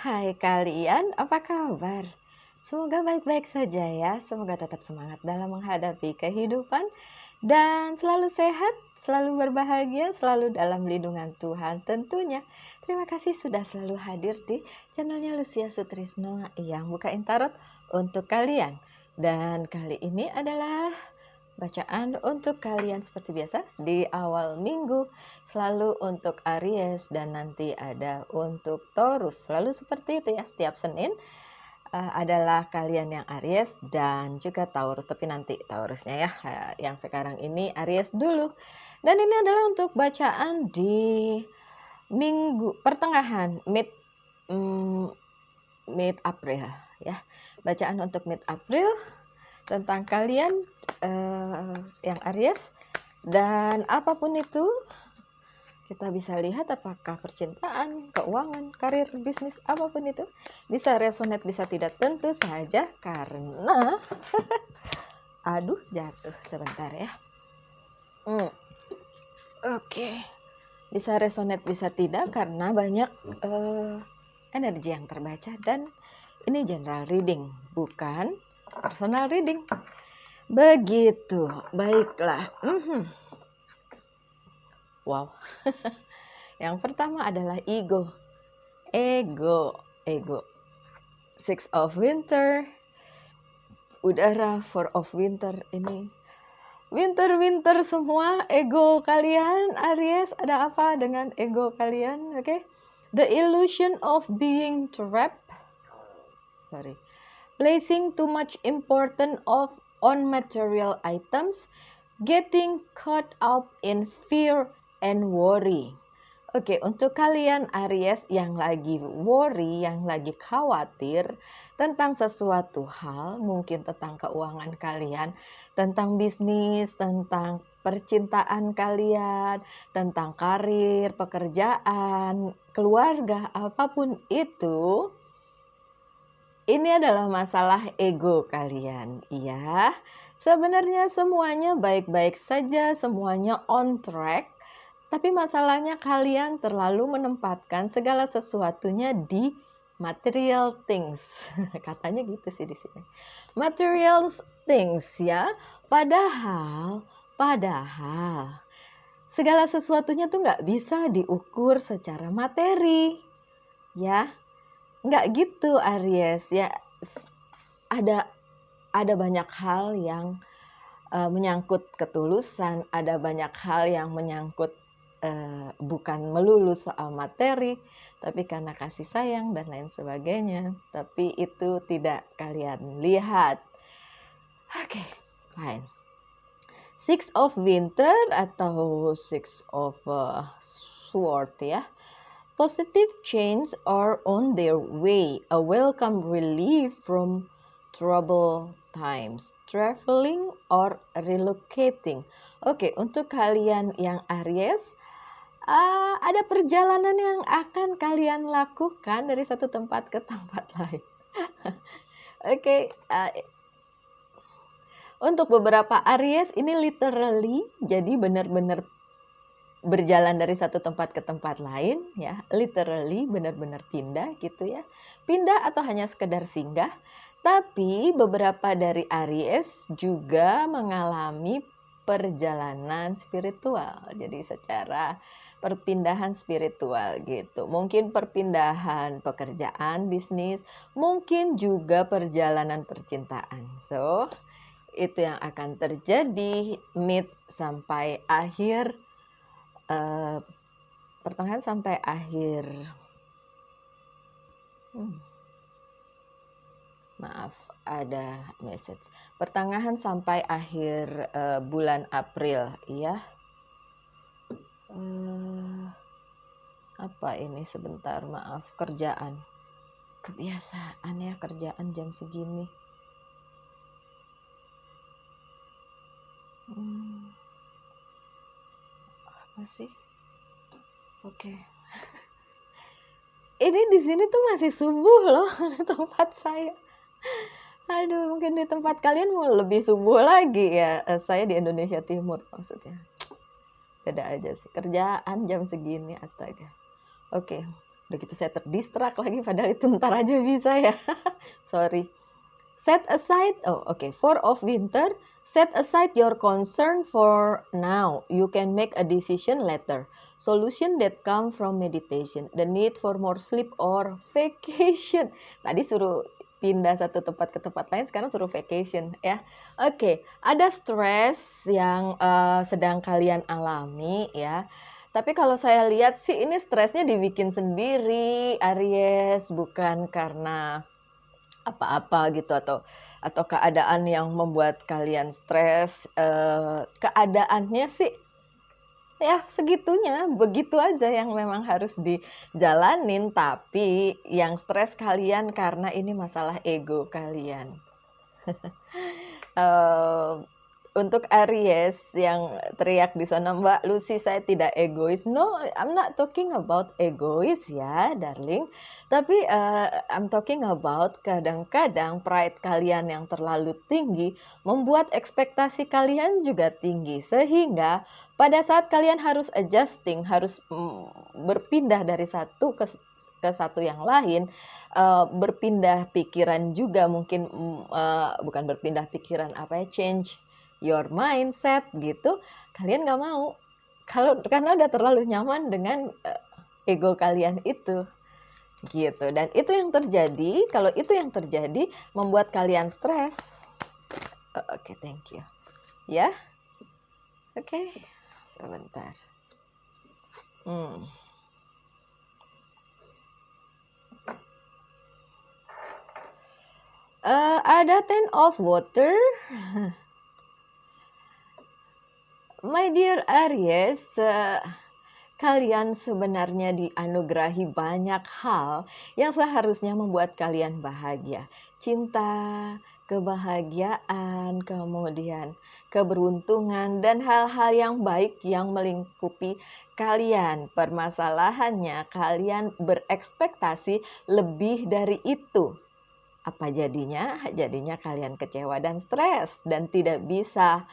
Hai kalian, apa kabar? Semoga baik-baik saja ya. Semoga tetap semangat dalam menghadapi kehidupan dan selalu sehat, selalu berbahagia, selalu dalam lindungan Tuhan tentunya. Terima kasih sudah selalu hadir di channelnya Lucia Sutrisno yang bukain tarot untuk kalian. Dan kali ini adalah bacaan untuk kalian seperti biasa di awal minggu, selalu untuk Aries dan nanti ada untuk Taurus. Selalu seperti itu ya, setiap Senin adalah kalian yang Aries dan juga Taurus, tapi nanti Taurusnya ya, yang sekarang ini Aries dulu. Dan ini adalah untuk bacaan di minggu pertengahan mid April ya. Bacaan untuk mid April tentang kalian yang Aries, dan apapun itu kita bisa lihat apakah percintaan, keuangan, karir, bisnis, apapun itu bisa resonate, bisa tidak, tentu saja karena aduh jatuh sebentar ya. Oke. Bisa resonate, bisa tidak karena banyak energi yang terbaca, dan ini general reading, bukan personal reading. Begitu, baiklah. Wow. Yang pertama adalah ego. Six of Winter, udara, Four of Winter. Ini winter semua. Ego kalian Aries, ada apa dengan ego kalian? Oke. The illusion of being trapped. Placing too much importance on material items, getting caught up in fear and worry. Oke, untuk kalian Aries yang lagi worry, yang lagi khawatir tentang sesuatu hal, mungkin tentang keuangan kalian, tentang bisnis, tentang percintaan kalian, tentang karir, pekerjaan, keluarga, apapun itu, ini adalah masalah ego kalian, ya. Sebenarnya semuanya baik-baik saja, semuanya on track. Tapi masalahnya kalian terlalu menempatkan segala sesuatunya di material things. Katanya gitu sih di sini. Material things ya. Padahal segala sesuatunya tuh nggak bisa diukur secara materi. Ya, nggak gitu Aries ya. Ada banyak hal yang menyangkut ketulusan, ada banyak hal yang menyangkut bukan melulu soal materi, tapi karena kasih sayang dan lain sebagainya. Tapi itu tidak kalian lihat. Oke, fine. Six of Winter atau Six of Sword ya. Positive change are on their way. A welcome relief from trouble times. Traveling or relocating. Oke, untuk kalian yang Aries, ada perjalanan yang akan kalian lakukan dari satu tempat ke tempat lain. Oke, untuk beberapa Aries ini literally, jadi benar-benar berjalan dari satu tempat ke tempat lain ya, literally benar-benar pindah gitu ya. Pindah atau hanya sekedar singgah. Tapi beberapa dari Aries juga mengalami perjalanan spiritual. Jadi secara perpindahan spiritual gitu. Mungkin perpindahan pekerjaan, bisnis, mungkin juga perjalanan percintaan. So, itu yang akan terjadi mid sampai akhir, pertengahan sampai akhir. Maaf, ada message. Pertengahan sampai akhir bulan April, ya. Apa ini sebentar, maaf, kerjaan. Kebiasaan ya kerjaan jam segini. Apa sih? Oke. Ini di sini tuh masih subuh loh di tempat saya. Aduh, mungkin di tempat kalian mau lebih subuh lagi ya. Saya di Indonesia Timur maksudnya. Beda aja sih. Kerjaan jam segini, astaga. Oke. Udah gitu saya terdistrak lagi, padahal itu ntar aja bisa ya. Sorry. Set aside, for of winter, set aside your concern for now. You can make a decision later. Solution that come from meditation. The need for more sleep or vacation. Tadi suruh pindah satu tempat ke tempat lain, sekarang suruh vacation ya. Oke, ada stres yang sedang kalian alami ya. Tapi kalau saya lihat sih ini stresnya dibikin sendiri, Aries, bukan karena apa-apa gitu atau keadaan yang membuat kalian stres. Keadaannya sih ya segitunya, begitu aja yang memang harus dijalanin, tapi yang stres kalian karena ini masalah ego kalian. Untuk Aries yang teriak di sana, Mbak Lucy saya tidak egois. No, I'm not talking about egois ya, darling. Tapi I'm talking about kadang-kadang pride kalian yang terlalu tinggi membuat ekspektasi kalian juga tinggi. Sehingga pada saat kalian harus adjusting, harus berpindah dari satu ke satu yang lain, berpindah pikiran juga mungkin, bukan berpindah pikiran, change your mindset gitu, kalian nggak mau. Karena udah terlalu nyaman dengan ego kalian itu, gitu. Dan itu yang terjadi, kalau itu yang terjadi membuat kalian stres. Oke, thank you. Ya, oke, sebentar. Ada 10 of water. My dear Aries, kalian sebenarnya dianugerahi banyak hal yang seharusnya membuat kalian bahagia. Cinta, kebahagiaan, kemudian keberuntungan, dan hal-hal yang baik yang melingkupi kalian. Permasalahannya, kalian berekspektasi lebih dari itu. Apa jadinya? Jadinya kalian kecewa dan stres dan tidak bisa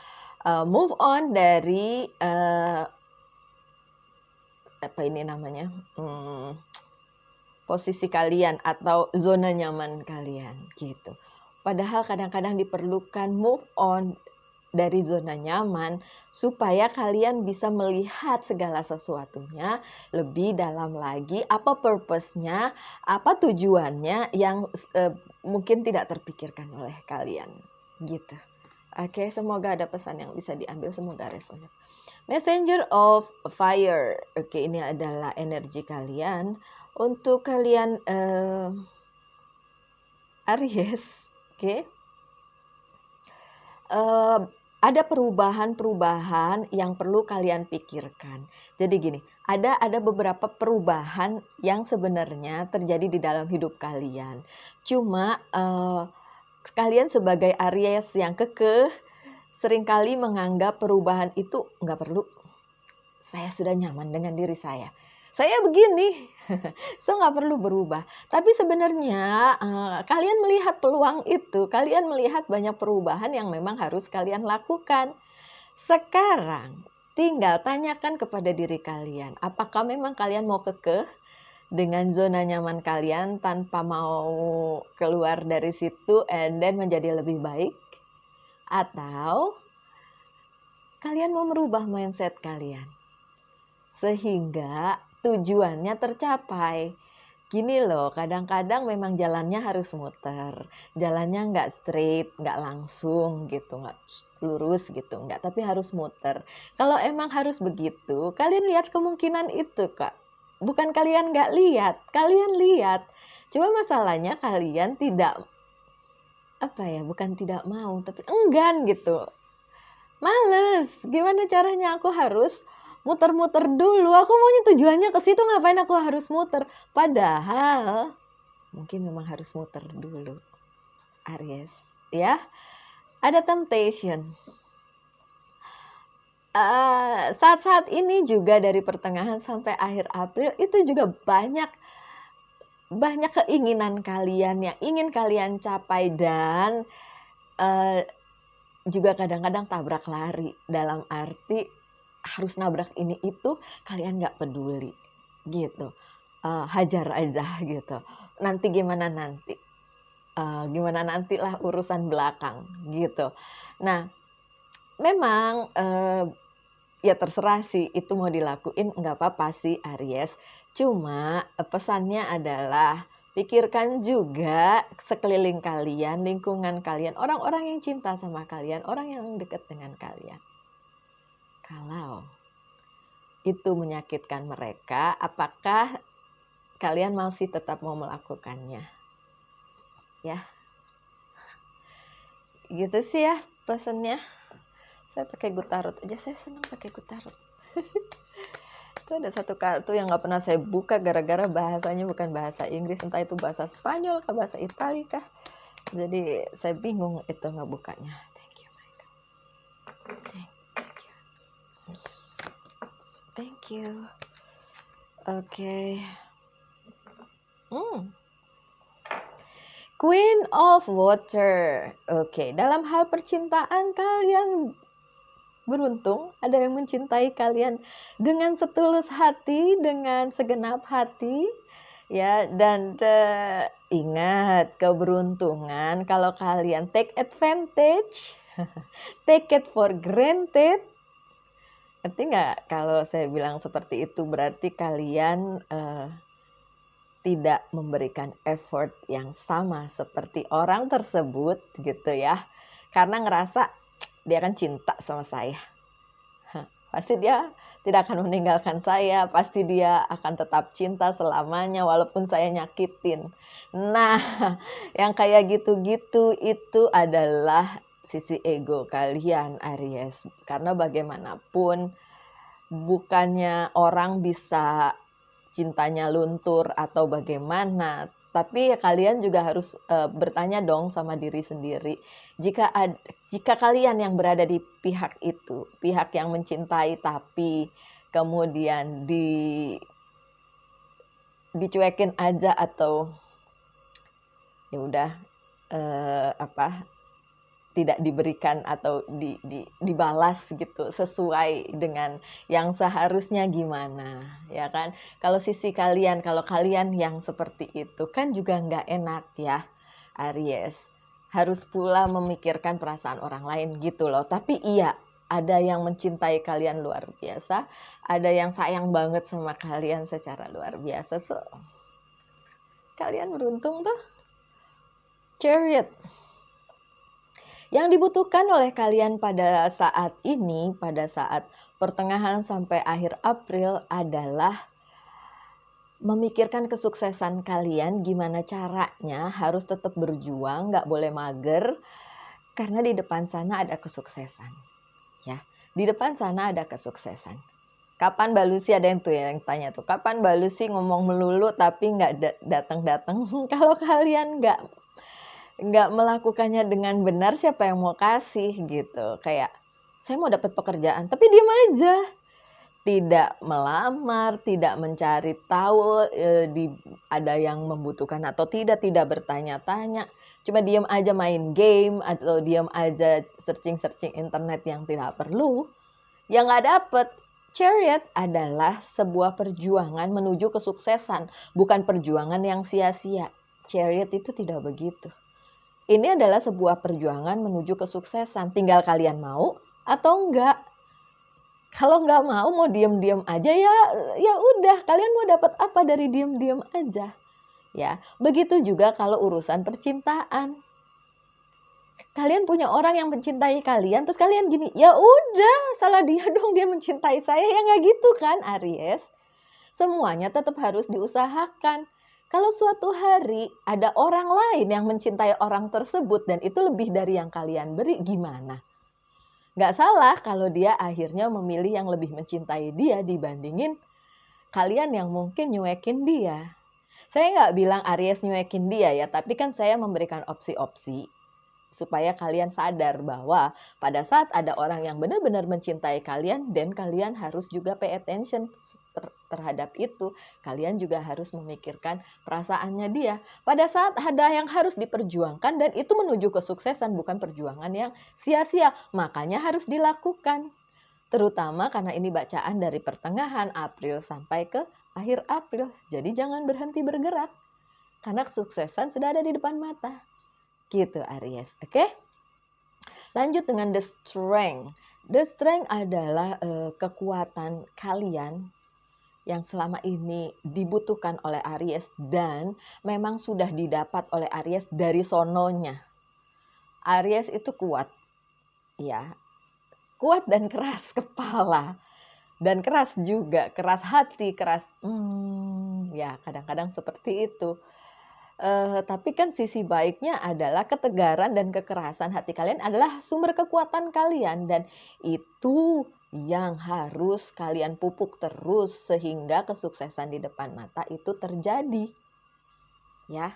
move on dari posisi kalian atau zona nyaman kalian gitu. Padahal kadang-kadang diperlukan move on dari zona nyaman supaya kalian bisa melihat segala sesuatunya lebih dalam lagi, apa purpose-nya, apa tujuannya yang mungkin tidak terpikirkan oleh kalian gitu. Oke, semoga ada pesan yang bisa diambil, semoga resonate. Messenger of fire. Oke, ini adalah energi kalian. Untuk kalian Aries, oke. Ada perubahan-perubahan yang perlu kalian pikirkan. Jadi gini, ada beberapa perubahan yang sebenarnya terjadi di dalam hidup kalian. Cuma kalian sebagai Aries yang kekeh seringkali menganggap perubahan itu nggak perlu. Saya sudah nyaman dengan diri saya. Saya begini, so nggak perlu berubah. Tapi sebenarnya kalian melihat peluang itu, kalian melihat banyak perubahan yang memang harus kalian lakukan. Sekarang tinggal tanyakan kepada diri kalian, apakah memang kalian mau kekeh dengan zona nyaman kalian tanpa mau keluar dari situ and then menjadi lebih baik? Atau kalian mau merubah mindset kalian sehingga tujuannya tercapai? Gini loh, kadang-kadang memang jalannya harus muter, jalannya nggak straight, nggak langsung gitu, nggak lurus gitu, nggak, tapi harus muter. Kalau emang harus begitu, kalian lihat kemungkinan itu, Kak. Bukan kalian nggak lihat, kalian lihat. Cuma masalahnya kalian tidak, bukan tidak mau, tapi enggan gitu. Males, gimana caranya aku harus muter-muter dulu, aku maunya tujuannya ke situ, ngapain aku harus muter? Padahal mungkin memang harus muter dulu, Aries, ya. Ada temptation. Saat-saat ini juga dari pertengahan sampai akhir April itu juga banyak keinginan kalian yang ingin kalian capai dan juga kadang-kadang tabrak lari, dalam arti harus nabrak ini itu, kalian nggak peduli gitu. hajar aja gitu. Nanti gimana nanti, gimana nantilah urusan belakang gitu. Nah, memang, ya terserah sih itu mau dilakuin nggak apa-apa sih Aries. Cuma, pesannya adalah pikirkan juga sekeliling kalian, lingkungan kalian, orang-orang yang cinta sama kalian, orang yang dekat dengan kalian. Kalau itu menyakitkan mereka, apakah kalian masih tetap mau melakukannya? Ya, gitu sih ya pesannya. Saya pakai Gutarot aja, saya senang pakai Gutarot. Itu ada satu kartu yang nggak pernah saya buka gara-gara bahasanya bukan bahasa Inggris, entah itu bahasa Spanyol kah, bahasa Itali kah. Jadi saya bingung itu ngebukanya. Thank you, my God. Thank you. Oke. Queen of Water. Oke, dalam hal percintaan kalian beruntung, ada yang mencintai kalian dengan setulus hati, dengan segenap hati, ya. Dan ingat, keberuntungan kalau kalian take advantage, take it for granted. Ngerti nggak? Kalau saya bilang seperti itu berarti kalian tidak memberikan effort yang sama seperti orang tersebut gitu ya. Karena ngerasa dia kan cinta sama saya. Pasti dia tidak akan meninggalkan saya, pasti dia akan tetap cinta selamanya walaupun saya nyakitin. Nah, yang kayak gitu-gitu itu adalah sisi ego kalian Aries. Karena bagaimanapun bukannya orang bisa cintanya luntur atau bagaimana, tapi kalian juga harus bertanya dong sama diri sendiri. Jika kalian yang berada di pihak itu, pihak yang mencintai tapi kemudian dicuekin aja atau ya udah tidak diberikan atau dibalas gitu sesuai dengan yang seharusnya gimana, ya kan? Kalau sisi kalian, kalau kalian yang seperti itu kan juga nggak enak ya, Aries. Harus pula memikirkan perasaan orang lain gitu loh. Tapi iya, ada yang mencintai kalian luar biasa, ada yang sayang banget sama kalian secara luar biasa. So, kalian beruntung tuh. Chariot. Yang dibutuhkan oleh kalian pada saat ini, pada saat pertengahan sampai akhir April adalah memikirkan kesuksesan kalian, gimana caranya harus tetap berjuang, nggak boleh mager, karena di depan sana ada kesuksesan. Ya, di depan sana ada kesuksesan. Kapan Mbak Lucy, ada yang tuh yang tanya tuh, kapan Mbak Lucy ngomong melulu tapi nggak datang-datang? Kalau kalian nggak melakukannya dengan benar, siapa yang mau kasih gitu. Kayak saya mau dapat pekerjaan tapi diem aja, tidak melamar, tidak mencari tahu ada yang membutuhkan atau tidak bertanya-tanya, cuma diem aja main game atau diem aja searching internet yang tidak perlu, yang nggak dapet. Chariot adalah sebuah perjuangan menuju kesuksesan, bukan perjuangan yang sia-sia. Chariot itu tidak begitu. Ini adalah sebuah perjuangan menuju kesuksesan. Tinggal kalian mau atau enggak. Kalau enggak mau diem-diem aja ya udah. Kalian mau dapat apa dari diem-diem aja? Ya, begitu juga kalau urusan percintaan. Kalian punya orang yang mencintai kalian, terus kalian gini, ya udah, salah dia dong dia mencintai saya. Ya nggak gitu kan, Aries? Semuanya tetap harus diusahakan. Kalau suatu hari ada orang lain yang mencintai orang tersebut dan itu lebih dari yang kalian beri, gimana? Nggak salah kalau dia akhirnya memilih yang lebih mencintai dia dibandingin kalian yang mungkin nyuekin dia. Saya nggak bilang Aries nyuekin dia ya, tapi kan saya memberikan opsi-opsi supaya kalian sadar bahwa pada saat ada orang yang benar-benar mencintai kalian, dan kalian harus juga pay attention terhadap itu. Kalian juga harus memikirkan perasaannya dia. Pada saat ada yang harus diperjuangkan dan itu menuju kesuksesan, bukan perjuangan yang sia-sia, makanya harus dilakukan. Terutama karena ini bacaan dari pertengahan April sampai ke akhir April. Jadi jangan berhenti bergerak. Karena kesuksesan sudah ada di depan mata. Gitu Aries, oke? Lanjut dengan the strength. The strength adalah kekuatan kalian yang selama ini dibutuhkan oleh Aries dan memang sudah didapat oleh Aries dari sononya. Aries itu kuat, ya, kuat dan keras kepala dan keras juga, keras hati, keras, ya kadang-kadang seperti itu. Tapi kan sisi baiknya adalah ketegaran dan kekerasan hati kalian adalah sumber kekuatan kalian dan itu yang harus kalian pupuk terus sehingga kesuksesan di depan mata itu terjadi. Ya.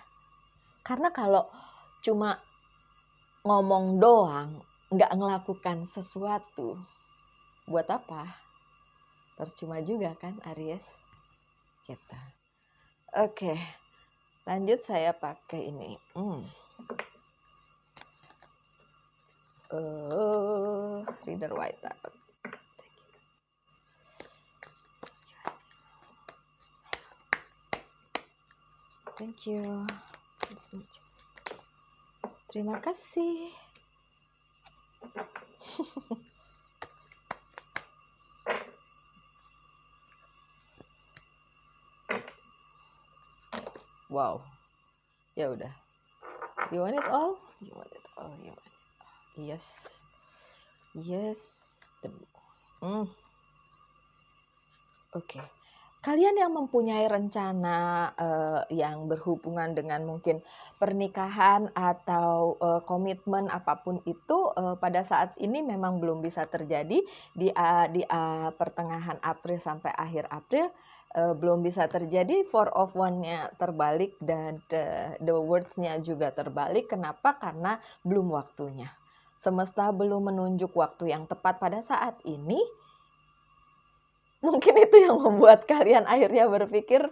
Karena kalau cuma ngomong doang, nggak ngelakukan sesuatu, buat apa? Percuma juga kan Aries? Gitu. Oke. Lanjut saya pakai ini. Reader White. Thank you. Terima kasih. Wow. Ya udah. You want it all? You want it all? You want it all? Yes. Yes. Oke. Kalian yang mempunyai rencana yang berhubungan dengan mungkin pernikahan atau komitmen apapun itu pada saat ini memang belum bisa terjadi di pertengahan April sampai akhir April belum bisa terjadi. Four of One-nya terbalik dan the words-nya juga terbalik. Kenapa? Karena belum waktunya. Semesta belum menunjuk waktu yang tepat pada saat ini. Mungkin itu yang membuat kalian akhirnya berpikir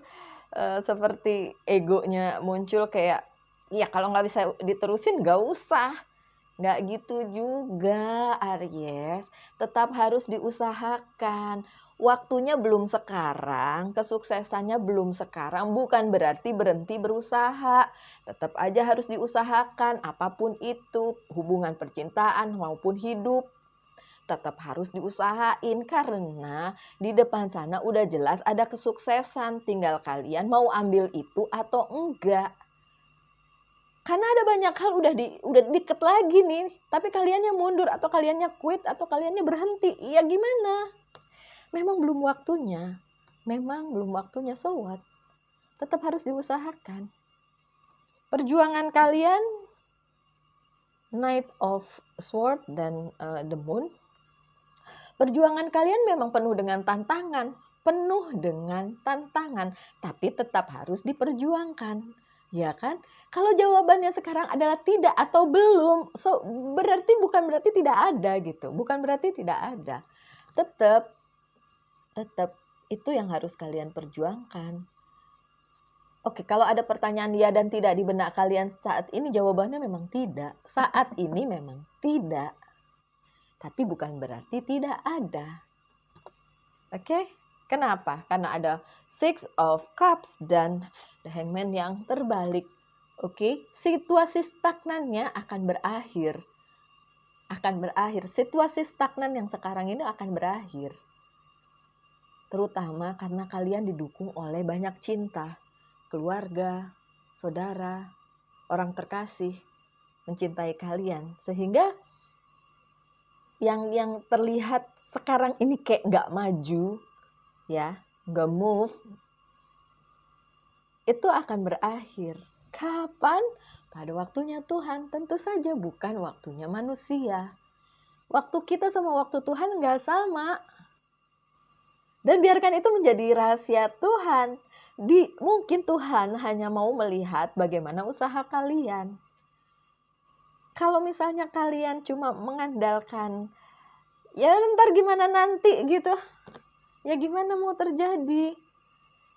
seperti egonya muncul kayak, ya kalau nggak bisa diterusin nggak usah. Nggak gitu juga Aries, tetap harus diusahakan. Waktunya belum sekarang, kesuksesannya belum sekarang, bukan berarti berhenti berusaha. Tetap aja harus diusahakan, apapun itu, hubungan percintaan maupun hidup. Tetap harus diusahain karena di depan sana udah jelas ada kesuksesan, tinggal kalian mau ambil itu atau enggak. Karena ada banyak hal udah deket lagi nih, tapi kaliannya mundur atau kaliannya quit atau kaliannya berhenti. Ya gimana? Memang belum waktunya. Memang belum waktunya, so what? Tetap harus diusahakan. Perjuangan kalian Knight of Sword dan the Moon. Perjuangan kalian memang penuh dengan tantangan, tapi tetap harus diperjuangkan, ya kan? Kalau jawabannya sekarang adalah tidak atau belum, bukan berarti tidak ada gitu, bukan berarti tidak ada. Tetap itu yang harus kalian perjuangkan. Oke, kalau ada pertanyaan ya dan tidak di benak kalian saat ini, jawabannya memang tidak. Saat ini memang tidak. Tapi bukan berarti tidak ada. Oke? Kenapa? Karena ada Six of Cups dan The Hangman yang terbalik. Oke? Situasi stagnannya akan berakhir. Situasi stagnan yang sekarang ini akan berakhir. Terutama karena kalian didukung oleh banyak cinta. Keluarga, saudara, orang terkasih mencintai kalian. Sehingga yang terlihat sekarang ini kayak nggak maju, ya, nggak move, itu akan berakhir. Kapan? Pada waktunya Tuhan, tentu saja bukan waktunya manusia. Waktu kita sama waktu Tuhan nggak sama. Dan biarkan itu menjadi rahasia Tuhan. Mungkin Tuhan hanya mau melihat bagaimana usaha kalian. Kalau misalnya kalian cuma mengandalkan ya ntar gimana nanti gitu, ya gimana mau terjadi,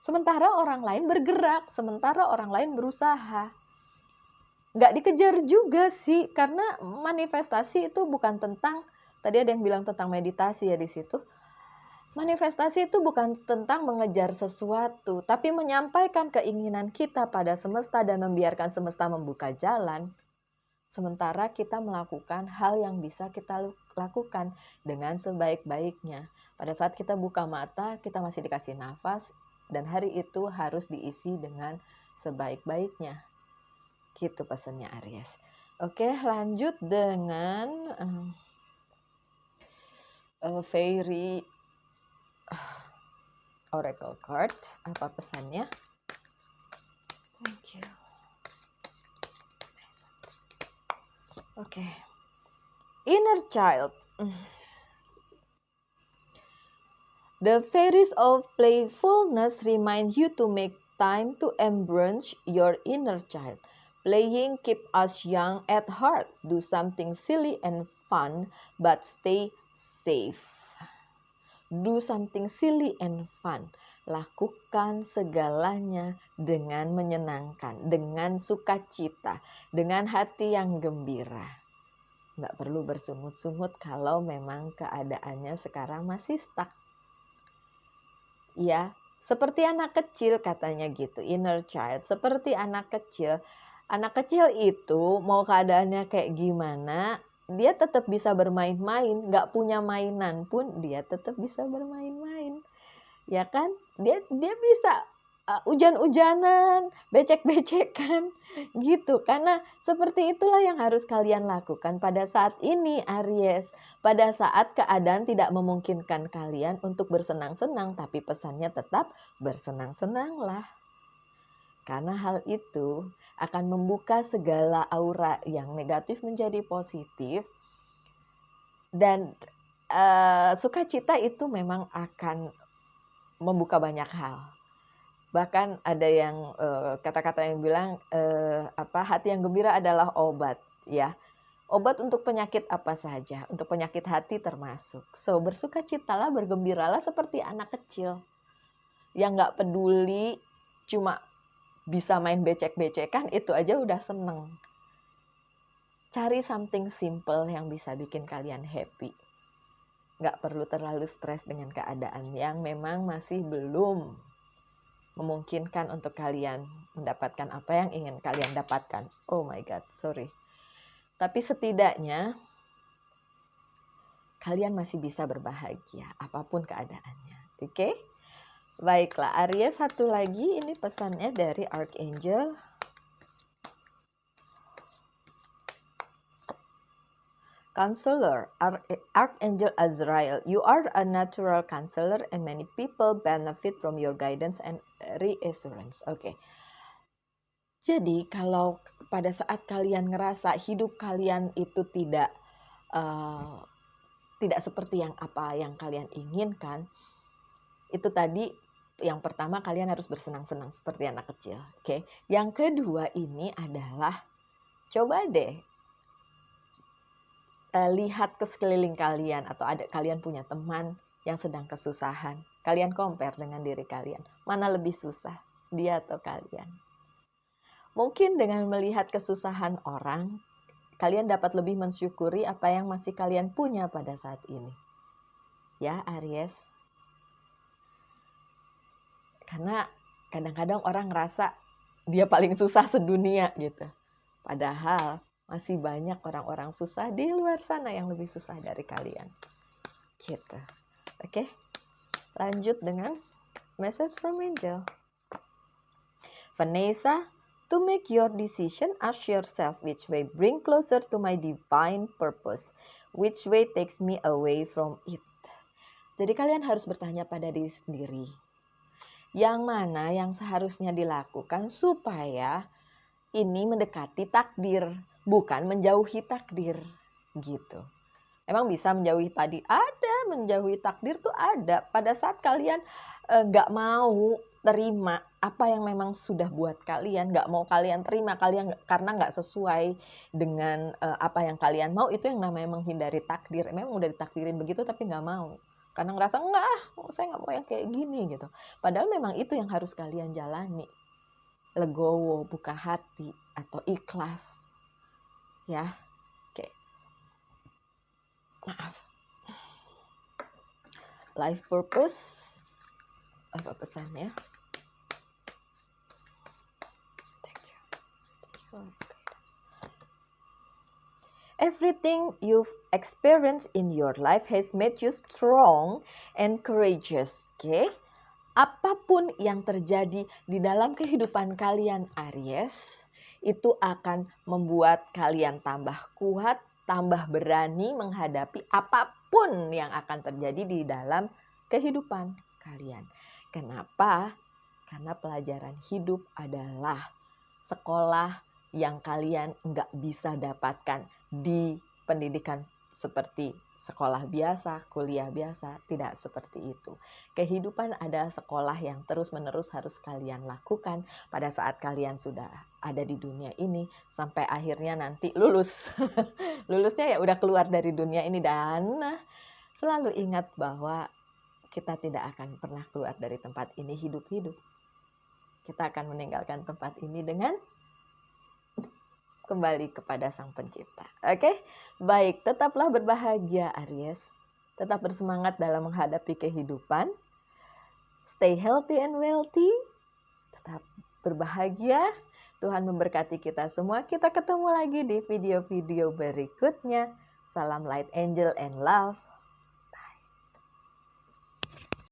sementara orang lain bergerak, sementara orang lain berusaha. Nggak dikejar juga sih, karena manifestasi itu bukan tentang Tadi ada yang bilang tentang meditasi ya di situ. Manifestasi itu bukan tentang mengejar sesuatu, tapi menyampaikan keinginan kita pada semesta dan membiarkan semesta membuka jalan. Sementara kita melakukan hal yang bisa kita lakukan dengan sebaik-baiknya. Pada saat kita buka mata, kita masih dikasih nafas, dan hari itu harus diisi dengan sebaik-baiknya. Gitu pesannya Aries. Oke, lanjut dengan Fairy Oracle card. Apa pesannya? Thank you. Oke. Inner child. The fairies of playfulness remind you to make time to embrace your inner child. Playing keep us young at heart. Do something silly and fun, but stay safe. Do something silly and fun. Lakukan segalanya dengan menyenangkan, dengan sukacita, dengan hati yang gembira. Nggak perlu bersungut-sungut kalau memang keadaannya sekarang masih stuck. Ya, seperti anak kecil katanya gitu, inner child. Seperti anak kecil. Anak kecil itu mau keadaannya kayak gimana, dia tetap bisa bermain-main. Nggak punya mainan pun dia tetap bisa bermain-main. Ya kan? Dia bisa hujan-hujanan, becek-becekan gitu. Karena seperti itulah yang harus kalian lakukan pada saat ini Aries. Pada saat keadaan tidak memungkinkan kalian untuk bersenang-senang, tapi pesannya tetap bersenang-senanglah. Karena hal itu akan membuka segala aura yang negatif menjadi positif. Dan sukacita itu memang akan membuka banyak hal. Bahkan ada yang kata-kata yang bilang hati yang gembira adalah obat, ya. Obat untuk penyakit apa saja, untuk penyakit hati termasuk. So, bersukacitalah, bergembiralah seperti anak kecil yang nggak peduli, cuma bisa main becek-becekan, itu aja udah seneng. Cari something simple yang bisa bikin kalian happy. Nggak perlu terlalu stres dengan keadaan yang memang masih belum memungkinkan untuk kalian mendapatkan apa yang ingin kalian dapatkan. Oh my God, sorry. Tapi setidaknya kalian masih bisa berbahagia apapun keadaannya. Oke? Baiklah, Aries, satu lagi ini pesannya dari Archangel. Counselor, Archangel Azrael, you are a natural counselor and many people benefit from your guidance and reassurance. Oke. Jadi kalau pada saat kalian ngerasa hidup kalian itu tidak seperti apa yang kalian inginkan, itu tadi yang pertama kalian harus bersenang-senang seperti anak kecil. Oke. Yang kedua ini adalah coba deh lihat ke sekeliling kalian atau kalian punya teman yang sedang kesusahan. Kalian compare dengan diri kalian. Mana lebih susah, dia atau kalian? Mungkin dengan melihat kesusahan orang, kalian dapat lebih mensyukuri apa yang masih kalian punya pada saat ini. Ya, Aries. Karena kadang-kadang orang ngerasa dia paling susah sedunia gitu. Padahal masih banyak orang-orang susah di luar sana yang lebih susah dari kalian. Gitu. Oke. Lanjut dengan message from angel. Vanessa, to make your decision, ask yourself which way bring closer to my divine purpose, which way takes me away from it. Jadi kalian harus bertanya pada diri sendiri, yang mana yang seharusnya dilakukan supaya ini mendekati takdir, bukan menjauhi takdir, gitu. Emang bisa menjauhi tadi? Ada, menjauhi takdir tuh ada. Pada saat kalian nggak mau terima apa yang memang sudah buat kalian, nggak mau kalian terima kalian karena nggak sesuai dengan apa yang kalian mau, itu yang namanya menghindari takdir. Memang udah ditakdirin begitu tapi nggak mau. Karena ngerasa enggak, saya nggak mau yang kayak gini gitu. Padahal memang itu yang harus kalian jalani. Legowo, buka hati, atau ikhlas. Ya, oke. Maaf. life purpose. Apa pesannya? Thank you. Everything you've experienced in your life has made you strong and courageous. Oke? Apapun yang terjadi di dalam kehidupan kalian, Aries, itu akan membuat kalian tambah kuat, tambah berani menghadapi apapun yang akan terjadi di dalam kehidupan kalian. Kenapa? Karena pelajaran hidup adalah sekolah yang kalian nggak bisa dapatkan di pendidikan seperti sekolah biasa, kuliah biasa, tidak seperti itu. Kehidupan adalah sekolah yang terus-menerus harus kalian lakukan pada saat kalian sudah ada di dunia ini sampai akhirnya nanti lulus. Lulusnya ya udah keluar dari dunia ini, dan selalu ingat bahwa kita tidak akan pernah keluar dari tempat ini hidup-hidup. Kita akan meninggalkan tempat ini dengan kembali kepada Sang Pencipta. Oke? Baik, tetaplah berbahagia, Aries. Tetap bersemangat dalam menghadapi kehidupan. Stay healthy and wealthy. Tetap berbahagia. Tuhan memberkati kita semua. Kita ketemu lagi di video-video berikutnya. Salam light, angel, and love.